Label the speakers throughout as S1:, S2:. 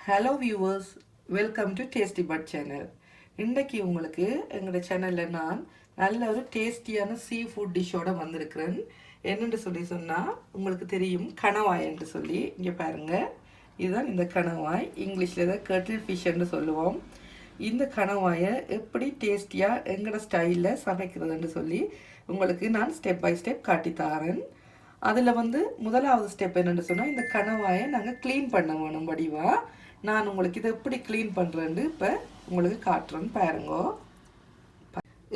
S1: Hello viewers, welcome to tasty but channel. இன்றைக்கி உங்களுக்கு எங்களோட சேனலில் நான் நல்ல ஒரு டேஸ்டியான சீ ஃபுட் டிஷ்ஷோடு வந்திருக்கிறேன். என்னென்று சொன்னால் உங்களுக்கு தெரியும், கணவாய் என்று சொல்லி. இங்கே பாருங்கள், இதுதான் இந்த கணவாய். இங்கிலீஷில் தான் கட்டில் ஃபிஷ்ன்னு சொல்லுவோம். இந்த கணவாயை எப்படி டேஸ்டியாக எங்களோட ஸ்டைலில் சமைக்கிறதுன்னு சொல்லி உங்களுக்கு நான் ஸ்டெப் பை ஸ்டெப் காட்டித்தாரேன். அதில் முதலாவது ஸ்டெப் என்னென்னு சொன்னால், இந்த கணவாயை நாங்கள் க்ளீன் பண்ண வேணும் வடிவாக. நான் உங்களுக்கு இதை எப்படி க்ளீன் பண்ணுறேன்னு இப்போ உங்களுக்கு காட்டுறேன்னு பாருங்கோ.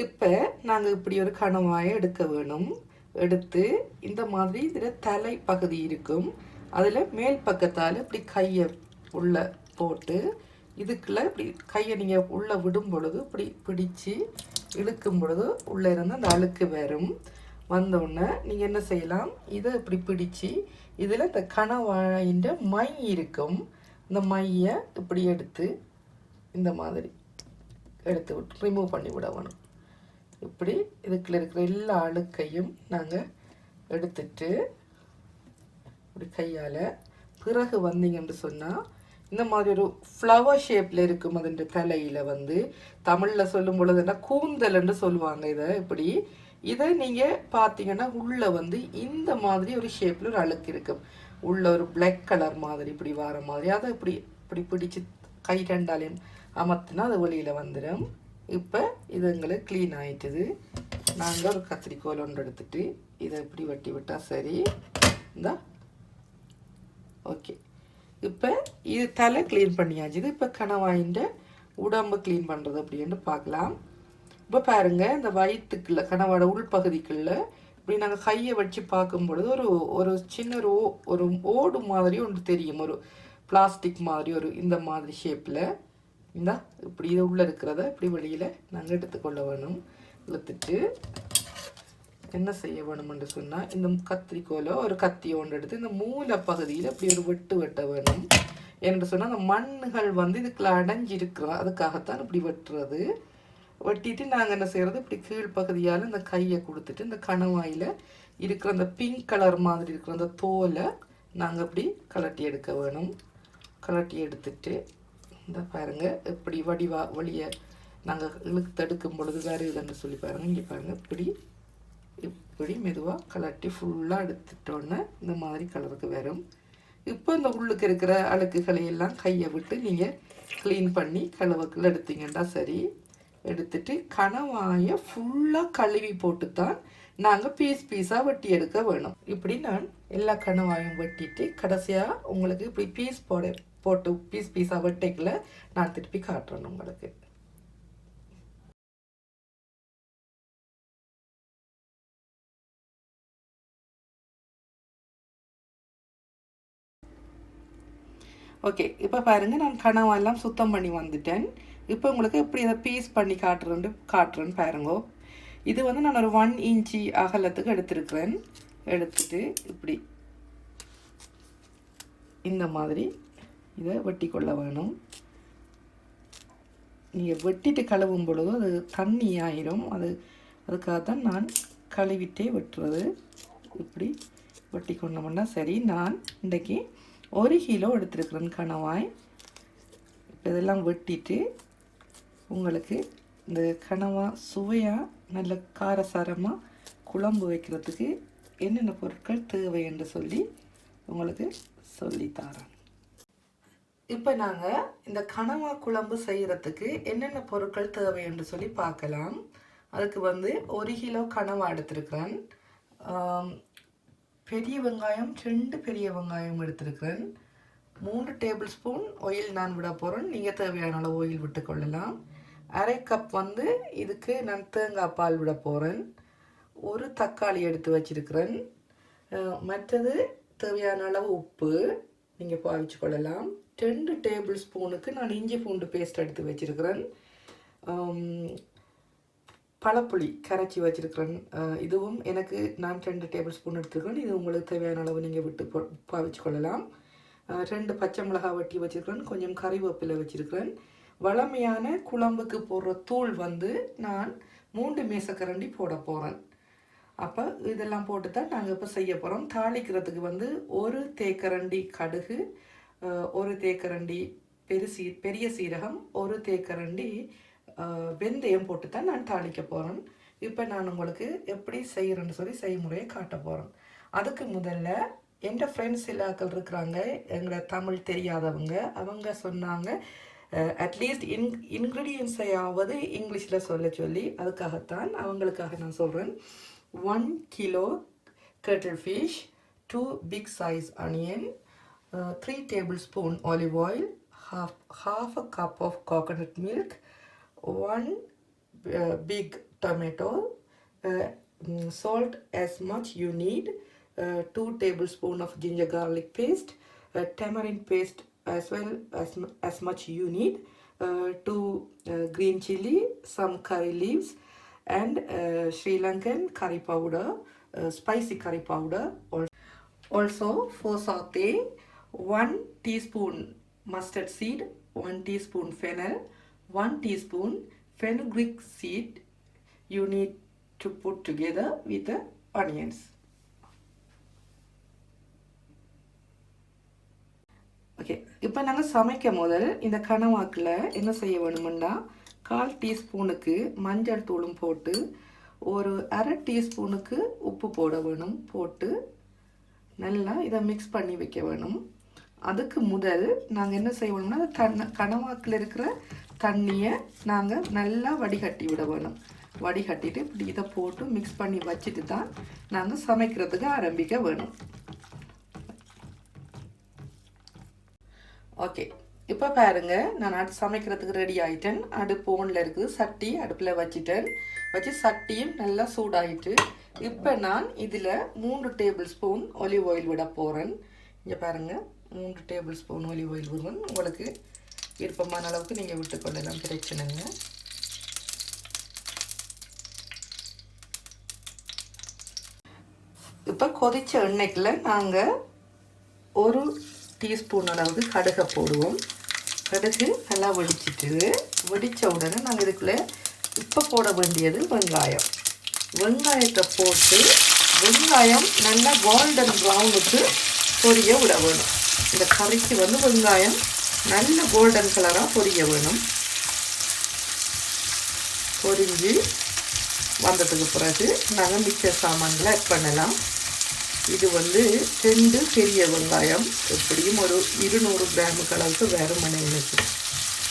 S1: இப்போ நாங்கள் இப்படி ஒரு கணவாயை எடுக்க வேணும். எடுத்து இந்த மாதிரி இதில் தலை பகுதி இருக்கும், அதில் மேல் பக்கத்தால் இப்படி கையை உள்ளே போட்டு இதுக்குள்ளே இப்படி கையை நீங்கள் உள்ளே விடும் பொழுது இப்படி பிடிச்சி இழுக்கும் பொழுது உள்ளே இருந்து அந்த அழுக்கு வரும். வந்தோடனே நீங்கள் என்ன செய்யலாம், இதை இப்படி பிடிச்சி இதில் இந்த கணவாயின் மை இருக்கும், இந்த மையை இப்படி எடுத்து இந்த மாதிரி எடுத்து விட்டு ரிமூவ் பண்ணி விட வேணும். இப்படி இதுக்குள்ள இருக்கிற எல்லா அழுக்கையும் நாங்கள் எடுத்துட்டு இப்படி கையால் பிறகு வந்தீங்கன்னு சொன்னால் இந்த மாதிரி ஒரு ஃப்ளவர் ஷேப்பில் இருக்கும். அதன் தலையில் தமிழில் சொல்லும் பொழுது என்ன கூந்தல்ன்னு சொல்லுவாங்க. இதை நீங்கள் பார்த்தீங்கன்னா உள்ளே இந்த மாதிரி ஒரு ஷேப்பில் ஒரு அழுக்கு இருக்கும். உள்ள ஒரு பிளாக் கலர் மாதிரி இப்படி வர மாதிரி அதை இப்படி இப்படி பிடிச்சி கை ரெண்டாலையும் அமர்த்தினா அது வெளியில் வந்துடும். இப்போ இது எங்களுக்கு க்ளீன் ஆகிட்டுது. நாங்கள் ஒரு கத்திரிக்கோல் ஒன்று எடுத்துட்டு இதை இப்படி வெட்டி விட்டால் சரி. இந்த ஓகே, இப்போ இது தலை க்ளீன் பண்ணியாச்சு. இது இப்போ கணவாயின் உடம்பு க்ளீன் பண்ணுறது அப்படின்னு பார்க்கலாம். இப்போ பாருங்கள், இந்த வயிற்றுக்குள்ள கணவாட உள்பகுதிக்குள்ள இப்படி நாங்கள் கையை வச்சு பார்க்கும் பொழுது ஒரு சின்ன ஒரு ஓடு மாதிரி ஒன்று தெரியும், ஒரு பிளாஸ்டிக் மாதிரி ஒரு இந்த மாதிரி ஷேப்பில். இந்த இப்படி இது உள்ளே இருக்கிறத இப்படி வெளியில் நாங்கள் எடுத்துக்கொள்ள வேணும். இழுத்துட்டு என்ன செய்ய வேணும்னு சொன்னால், இந்த கத்திரிக்கோலோ ஒரு கத்தி ஒன்று எடுத்து இந்த மூல பகுதியில் இப்படி ஒரு வெட்ட வேணும். என்று சொன்னால் அந்த மண்ணுகள் இதுக்குள்ள அடைஞ்சிருக்கிறோம், அதுக்காகத்தான் இப்படி வெட்டுறது. வெட்டிட்டு நாங்கள் என்ன செய்கிறது, இப்படி கீழ்ப்பகுதியால் இந்த கையை கொடுத்துட்டு இந்த கணவாயில் இருக்கிற அந்த பிங்க் கலர் மாதிரி இருக்கிற அந்த தோலை நாங்கள் இப்படி கலட்டி எடுக்க வேணும். கலட்டி எடுத்துட்டு இந்த பாருங்கள், இப்படி வழியை நாங்கள் இழுத்தெடுக்கும் பொழுது வேறு இதுன்னு சொல்லி பாருங்கள். இங்கே பாருங்கள், இப்படி மெதுவாக கலட்டி ஃபுல்லாக எடுத்துட்டோன்னே இந்த மாதிரி கலருக்கு வரும். இப்போ இந்த உள்ளுக்கு இருக்கிற அழுக்குகளை எல்லாம் கையை விட்டு நீங்கள் க்ளீன் பண்ணி கழுவுக்குள்ள எடுத்தீங்கன்னா சரி. எடுத்துட்டு கணவாயை ஃபுல்லாக கழுவி போட்டு தான் நாங்கள் பீஸாக வெட்டி எடுக்க வேணும். இப்படி நான் எல்லா கணவாயும் வெட்டிட்டு கடைசியாக உங்களுக்கு இப்படி போட்டு பீஸாக வெட்டைக்குள்ள நான் திருப்பி காட்டுறேன் உங்களுக்கு. ஓகே, இப்போ பாருங்கள், நான் கணவாயெல்லாம் சுத்தம் பண்ணி வந்துட்டேன். இப்போ உங்களுக்கு எப்படி இதை பீஸ் பண்ணி காட்டுறேன்னு பாருங்கோ. இது நான் ஒரு 1 இன்ச்சு அகலத்துக்கு எடுத்துருக்கிறேன். எடுத்துட்டு இப்படி இந்த மாதிரி இதை வெட்டி கொள்ள வேணும். நீங்கள் வெட்டிட்டு கழுவும் பொழுது அது தண்ணி ஆயிரும். அதுக்காகத்தான் நான் கழுவிட்டே வெட்டுறது. இப்படி வெட்டி கொண்டோம்னா சரி. நான் இன்றைக்கி 1 கிலோ எடுத்துருக்கிறேன் கணவாய். இப்போ இதெல்லாம் வெட்டிட்டு உங்களுக்கு இந்த கணவா சுவையாக நல்ல காரசாரமாக குழம்பு வைக்கிறதுக்கு என்னென்ன பொருட்கள் தேவை என்று சொல்லி உங்களுக்கு சொல்லித்தரேன். இப்போ நாங்கள் இந்த கணவா குழம்பு செய்கிறதுக்கு என்னென்ன பொருட்கள் தேவை என்று சொல்லி பார்க்கலாம். அதுக்கு 1 கிலோ கணவா எடுத்துருக்கிறேன். பெரிய வெங்காயம் 2 பெரிய வெங்காயம் எடுத்துருக்கிறேன். 3 டேபிள் ஸ்பூன் ஆயில் நான் விட போகிறேன். நீங்கள் தேவையான அளவு ஆயில் விட்டுக்கொள்ளலாம். அரை கப் இதுக்கு நான் தேங்காய் பால் விட போகிறேன். ஒரு தக்காளி எடுத்து வச்சிருக்கிறேன். மற்றது தேவையான அளவு உப்பு நீங்கள் பாவிச்சு கொள்ளலாம். 2 டேபிள் ஸ்பூனுக்கு நான் இஞ்சி பூண்டு பேஸ்ட் எடுத்து வச்சிருக்கிறேன். பழப்புளி கரைச்சி வச்சிருக்கிறேன். இதுவும் நான் 2 டேபிள் ஸ்பூன் எடுத்துக்கிறேன். இது உங்களுக்கு தேவையான அளவு நீங்கள் விட்டு பாவிச்சு கொள்ளலாம். 2 பச்சை மிளகாய் வெட்டி வச்சிருக்கிறேன். கொஞ்சம் கறிவேப்பிலை வச்சிருக்கிறேன். வளமையான குழம்புக்கு போடுற தூள் நான் 3 மேசக்கரண்டி போட போகிறேன். அப்போ இதெல்லாம் போட்டு தான் நாங்கள் இப்போ செய்ய போகிறோம். தாளிக்கிறதுக்கு 1 தேக்கரண்டி கடுகு, 1 தேக்கரண்டி பெரிய சீரகம், ஒரு தேக்கரண்டி வெந்தயம் போட்டு தான் நான் தாளிக்க போகிறேன். இப்போ நான் உங்களுக்கு எப்படி செய்கிறேன்னு சொல்லி செய்முறையை காட்ட போகிறேன். அதுக்கு முதல்ல எந்த ஃப்ரெண்ட்ஸ் எல்லாக்கள் இருக்கிறாங்க, எங்களை தமிழ் தெரியாதவங்க, அவங்க சொன்னாங்க அட்லீஸ்ட் இன்க்ரீடியன்ஸையாவது இங்கிலீஷில் சொல்ல சொல்லி, அதுக்காகத்தான் அவங்களுக்காக நான் சொல்கிறேன். 1 kilo cuttlefish, 2 big size onion, 3 tablespoon olive oil, half a cup of coconut milk, 1 big tomato, salt as much you need, 2 tablespoon of ginger garlic paste, tamarind paste as well as much you need, 2 green chili, some curry leaves, and Srilankan curry powder, spicy curry powder. Also for sauté, 1 teaspoon mustard seed, 1 teaspoon fennel, 1 teaspoon fenugreek seed you need to put together with the onions. Okay, இப்போ நாங்கள் சமைக்கும் முதல் இந்த கனவாக்கில் என்ன செய்ய வேணுமெண்டா, 1/4 டீஸ்பூனுக்கு மஞ்சள் தூளும் போட்டு, ஒரு 1/2 டீஸ்பூனுக்கு உப்பு போட வேணும். போட்டு நல்லா இதை மிக்ஸ் பண்ணி வைக்க வேணும். அதுக்கு முதல் நாங்கள் என்ன செய்வோம்னா, கனவாக்கில் இருக்கிற தண்ணியை நாங்கள் நல்லா வடிகட்டி விட வேணும். வடிகட்டிட்டு இப்படி இதை போட்டு மிக்ஸ் பண்ணி வச்சுட்டு தான் நாங்கள் சமைக்கிறதுக்கு ஆரம்பிக்க வேணும். ஓகே, இப்போ பாருங்க, நான் சமைக்கிறதுக்கு ரெடி ஆகிட்டேன். அடுப்பு ஓனில் இருக்குது, சட்டி அடுப்பில் வச்சுட்டேன். வச்சு சட்டியும் நல்லா சூடாகிட்டு, இப்போ நான் இதில் 3 டேபிள் ஸ்பூன் ஒலிவ் ஆயில் விட போகிறேன். இங்கே பாருங்கள், 3 டேபிள் ஸ்பூன் ஒலிவ் ஆயில் விடுவேன். உங்களுக்கு விருப்பமான அளவுக்கு நீங்கள் விட்டுக்கொள்ளலாம், பிரச்சனைங்க. இப்போ கொதிச்ச எண்ணெய்க்குள்ள நாங்கள் 1 டீஸ்பூன் அளவுக்கு கடுகை போடுவோம். கடுகு நல்லா வெடித்த உடனே நாங்கள் இதுக்குள்ளே இப்போ போட வேண்டியது வெங்காயம். வெங்காயத்தை போட்டு வெங்காயம் நல்லா கோல்டன் ப்ரௌனுக்கு பொரிய விட வேணும். இந்த கறிக்கு வெங்காயம் நல்ல கோல்டன் கலராக பொரிய வேணும். பொரிஞ்சு வந்ததுக்கு பிறகு நாங்கள் மிச்ச சாமான்களை ஆட் பண்ணலாம். இது 2 பெரிய வெங்காயம், எப்படியும் ஒரு 200 கிராமுக்கு அளவுக்கு வேறு மனைவிக்கு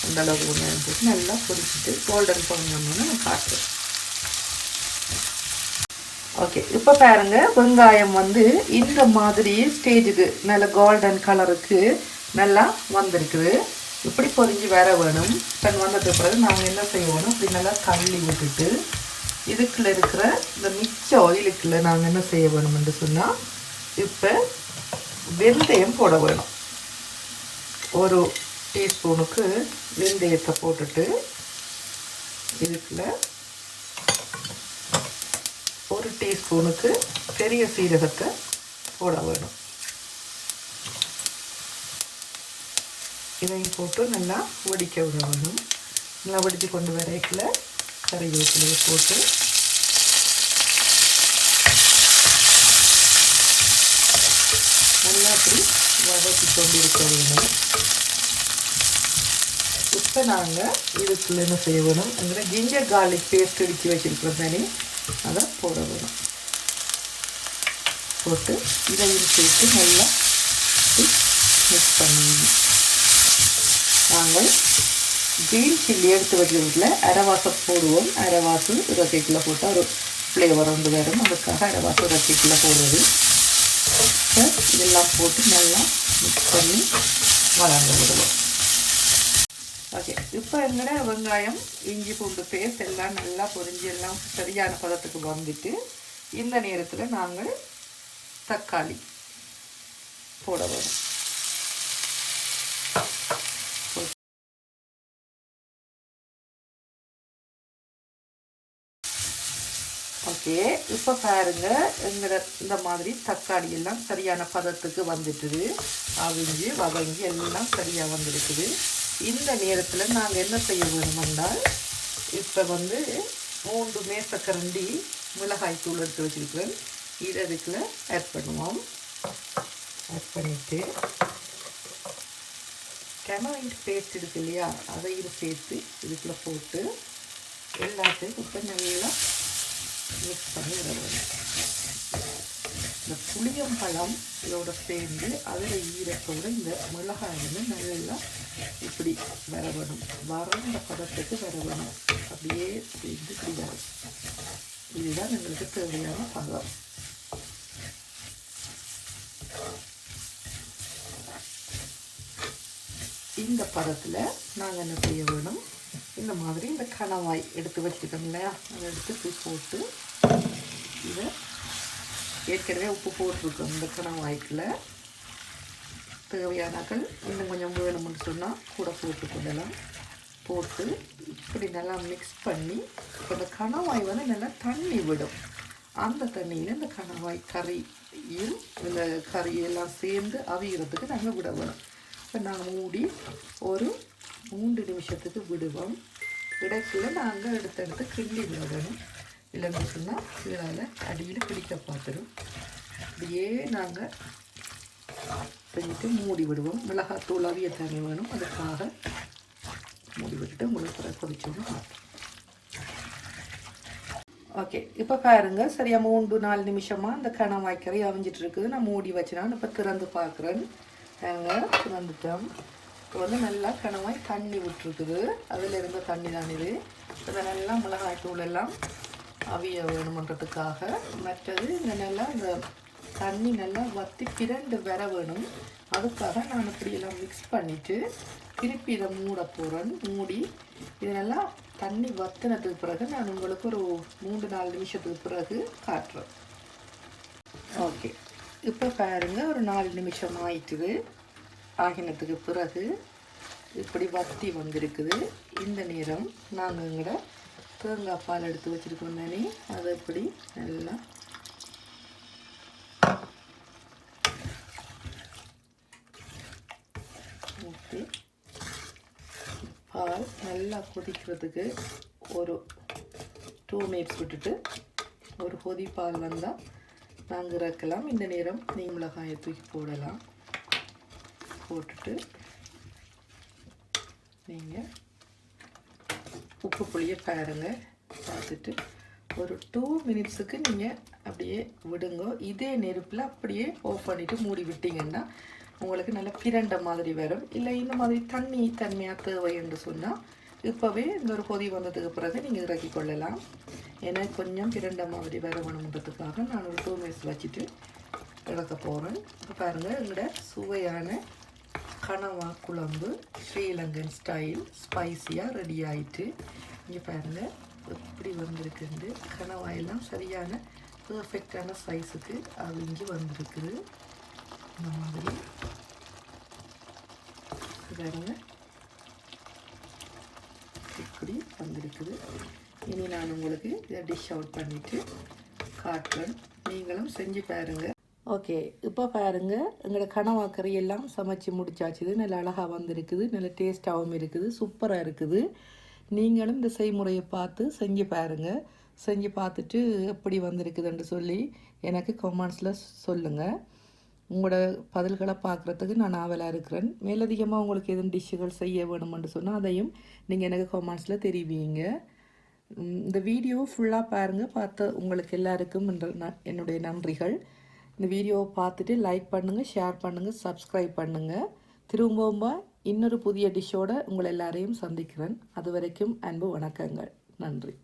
S1: அந்த அளவுக்கு வெங்காயம் போட்டு நல்லா பொரிச்சிட்டு கோல்டன் பண்ணணும்னு நான் காட்டுறேன். ஓகே, இப்போ பாருங்க, வெங்காயம் இந்த மாதிரி ஸ்டேஜுக்கு நல்ல கோல்டன் கலருக்கு நல்லா வந்திருக்குது. இப்படி பொரிஞ்சு வேற வேணும். வந்ததுக்கு பிறகு நாங்கள் என்ன செய்வோம், இப்படி நல்லா தள்ளி விட்டுட்டு இதுக்குள்ள இருக்கிற இந்த மிச்ச ஆயிலுக்குள்ள நாங்கள் என்ன செய்ய வேணும்னு சொன்னால், இப்போ வெந்தயம் போட வேணும். 1 டீஸ்பூனுக்கு வெந்தயத்தை போட்டுட்டு இதுக்குள்ள 1 டீஸ்பூனுக்கு பெரிய சீரகத்தை போட வேணும். இதையும் போட்டு நல்லா வடிக்க விட வேணும். நல்லா வடித்து கொண்டு வரைக்குள்ள கறிவேப்பிலையை போட்டு நல்லா அப்படி வதக்கி கொண்டு இருக்க வேணும். இப்போ நாங்கள் இதுக்குள்ள என்ன செய்ய வேணும், அங்கே ஜிஞ்சர் கார்லிக் பேஸ்ட் அடித்து வச்சுருக்கிறோம் தானே, அதை போட வேணும். போட்டு இதையும் சேர்த்து நல்லா மிக்ஸ் பண்ணணும். நாங்கள் கிரீன் சில்லி எடுத்து வச்சுருக்கல அரைவாசம் போடுவோம். அரைவாசு இறக்கைக்குள்ளே போட்டால் ஒரு ஃப்ளேவர் வரும். அதுக்காக அரைவாசம் இறக்கைக்குள்ளே போடுறது. இதெல்லாம் போட்டு நல்லா மிக்ஸ் பண்ணி வளர்ந்து விடுவோம். ஓகே, இப்போ எங்கட வெங்காயம் இஞ்சி பூண்டு பேஸ்ட் எல்லாம் நல்லா பொரிஞ்சு எல்லாம் சரியான பதத்துக்கு வந்துட்டு, இந்த நேரத்தில் நாங்கள் தக்காளி போட வரும். ஓகே, இப்போ பாருங்க, இந்த மாதிரி தக்காளி எல்லாம் சரியான பதத்துக்கு வந்துட்டுது. அவிஞ்சு வதங்கி எல்லாம் சரியாக வந்துருக்குது. இந்த நேரத்தில் நாங்கள் என்ன செய்ய வேணுமென்றால், இப்போ 3 மேசக்கரண்டி மிளகாய் தூள் எடுத்து வச்சுருக்கிறேன். இதை இதுக்குள்ள ஆட் பண்ணுவோம். ஆட் பண்ணிவிட்டு டொமேட்டோ பேஸ்ட் இருக்கு இல்லையா, அதையும் சேர்த்து இதுக்குள்ளே போட்டு எல்லாத்தையும் இப்போ நல்லா மிக்ஸ் பண்ணி விடணும். இந்த புளியம்பழம் இதோட சேர்ந்து அதில் ஈரத்தோடு இந்த மிளகாய் வந்து நல்லா இப்படி வரணும், வறண்ட பதத்துக்கு வரணும். அப்படியே சேர்ந்து கிடையாது. இதுதான் எங்களுக்கு தேவையான பதம். இந்த பதத்தில் நாங்கள் என்ன செய்ய வேணும், இந்த மாதிரி இந்த கணவாய் எடுத்து வச்சுருக்கோம் இல்லையா, அதை எடுத்து போட்டு இதை ஏற்கனவே உப்பு போட்டிருக்கோம். இந்த கணவாய்க்குள்ள தேவையானாக்கள் இன்னும் கொஞ்சம் வேணும்னு சொன்னால் கூட போட்டுக்கொள்ளலாம். போட்டு இப்படி நல்லா மிக்ஸ் பண்ணி இப்போ இந்த கணவாய் வந்து நல்லா தண்ணி விடும். அந்த தண்ணியில் இந்த கணவாய் கறியும் இந்த கறியெல்லாம் சேர்ந்து அவிகிறதுக்கு நாங்கள் விட வேணும். இப்போ நாங்கள் மூடி ஒரு 3 நிமிஷத்துக்கு விடுவோம். இடைக்குள்ள நாங்கள் எடுத்து கிள்ளி விடணும். இல்லைன்னு சொன்னால் இதனால் அடியில் பிடிக்க பார்த்துடும். அப்படியே நாங்கள் செஞ்சுட்டு மூடி விடுவோம். மிளகாத்தூள் அவிய தண்ணி வேணும், அதுக்காக மூடி விட்டுட்டு உங்களுக்கு கொதிச்சோன்னு பார்ப்போம். ஓகே, இப்போ பாருங்க, சரியா 3-4 நிமிஷமாக அந்த கணவாய் கறி அவிஞ்சிட்டு இருக்குது. நான் மூடி வச்சுனான். இப்போ திறந்து பார்க்குறேன். நாங்கள் திறந்துட்டோம். இப்போ வந்து நல்லா கணவாய் தண்ணி விட்டுருக்குது. அதில் இருந்த தண்ணி தான் இது. இதை நல்லா மிளகாய் தூள் எல்லாம் அவிய வேணுமன்றதுக்காக. மற்றது இந்த நல்லா இந்த தண்ணி நல்லா வற்றி பிரண்டு வர வேணும். அதுக்காக நான் இப்படியெல்லாம் மிக்ஸ் பண்ணிவிட்டு திருப்பி இதை மூட போகிறேன். மூடி இது நல்லா தண்ணி வற்றினதுக்கு பிறகு நான் உங்களுக்கு ஒரு 3-4 நிமிஷத்துக்கு பிறகு காட்டுறேன். ஓகே, இப்போ பாருங்கள், ஒரு 4 நிமிஷம் ஆயிட்டுது. ஆகினத்துக்கு பிறகு இப்படி வத்தி வந்திருக்குது. இந்த நேரம் நாங்கள் எங்களோட தேங்காய் பால் எடுத்து வச்சுருக்கோம் தானே, அதை இப்படி நல்லா ஊற்றி பால் நல்லா கொதிக்கிறதுக்கு ஒரு 2 மினிட்ஸ் விட்டுட்டு ஒரு கொதி பால் வந்தால் நாங்கள் இறக்கலாம். இந்த நேரம் நீங்கள் மிளகாயை தூக்கி போடலாம். போட்டுட்டு நீங்கள் உப்பு புளியை பாருங்கள். பார்த்துட்டு ஒரு 2 மினிட்ஸுக்கு நீங்கள் அப்படியே விடுங்க. இதே நெருப்பில் அப்படியே ஆஃப் பண்ணிவிட்டு மூடி விட்டிங்கன்னா உங்களுக்கு நல்ல பிரண்ட மாதிரி வரும். இல்லை இந்த மாதிரி தன்மையாக தேவை என்று சொன்னால் இப்போவே இந்த ஒரு கொதி வந்ததுக்கு பிறகு நீங்கள் இறக்கி கொள்ளலாம். ஏன்னா கொஞ்சம் பிரண்ட மாதிரி வர வேணுன்றதுக்காக நான் ஒரு 2 மினிட்ஸ் வச்சுட்டு இறக்க போகிறேன். இப்போ பாருங்கள், எங்களோட சுவையான கனவா குழம்பு ஸ்ரீலங்கன் ஸ்டைல் ஸ்பைஸியாக ரெடி ஆகிட்டு. இங்கே பாருங்கள் எப்படி வந்திருக்குண்டு. கனவாயெல்லாம் சரியான பர்ஃபெக்டான சைஸுக்கு அது இங்கே வந்திருக்குது. இந்த மாதிரி பாருங்க இப்படி வந்திருக்குது. இனி நான் உங்களுக்கு இதை டிஷ் அவுட் பண்ணிவிட்டு காட்டுறேன். நீங்களும் செஞ்சு பாருங்கள். ஓகே, இப்போ பாருங்கள், எங்களோட கனவா கறி எல்லாம் சமைச்சு முடிச்சாச்சுது. நல்ல அழகாக வந்திருக்குது. நல்ல டேஸ்ட்டாகவும் இருக்குது. சூப்பராக இருக்குது. நீங்களும் இந்த செய்முறையை பார்த்து செஞ்சு பாருங்கள். செஞ்சு பார்த்துட்டு எப்படி வந்திருக்குதுன்னு சொல்லி எனக்கு கமெண்ட்ஸில் சொல்லுங்கள். உங்களோட பதில்களை பார்க்குறதுக்கு நான் ஆவலாக இருக்கிறேன். மேலதிகமாக உங்களுக்கு எதுவும் டிஷ்ஷுகள் செய்ய வேணுமென்று சொன்னால் அதையும் நீங்கள் எனக்கு கமெண்ட்ஸில் தெரிவிங்க. இந்த வீடியோ ஃபுல்லாக பாருங்கள். பார்த்த உங்களுக்கு எல்லாருக்கும் என்னுடைய நன்றிகள். இந்த வீடியோவை பார்த்துட்டு லைக் பண்ணுங்கள், ஷேர் பண்ணுங்கள், சப்ஸ்கிரைப் பண்ணுங்கள். திரும்பவும் இன்னொரு புதிய டிஷ்ஷோடு உங்களை எல்லாரையும் சந்திக்கிறேன். அது வரைக்கும் அன்பு வணக்கங்கள். நன்றி.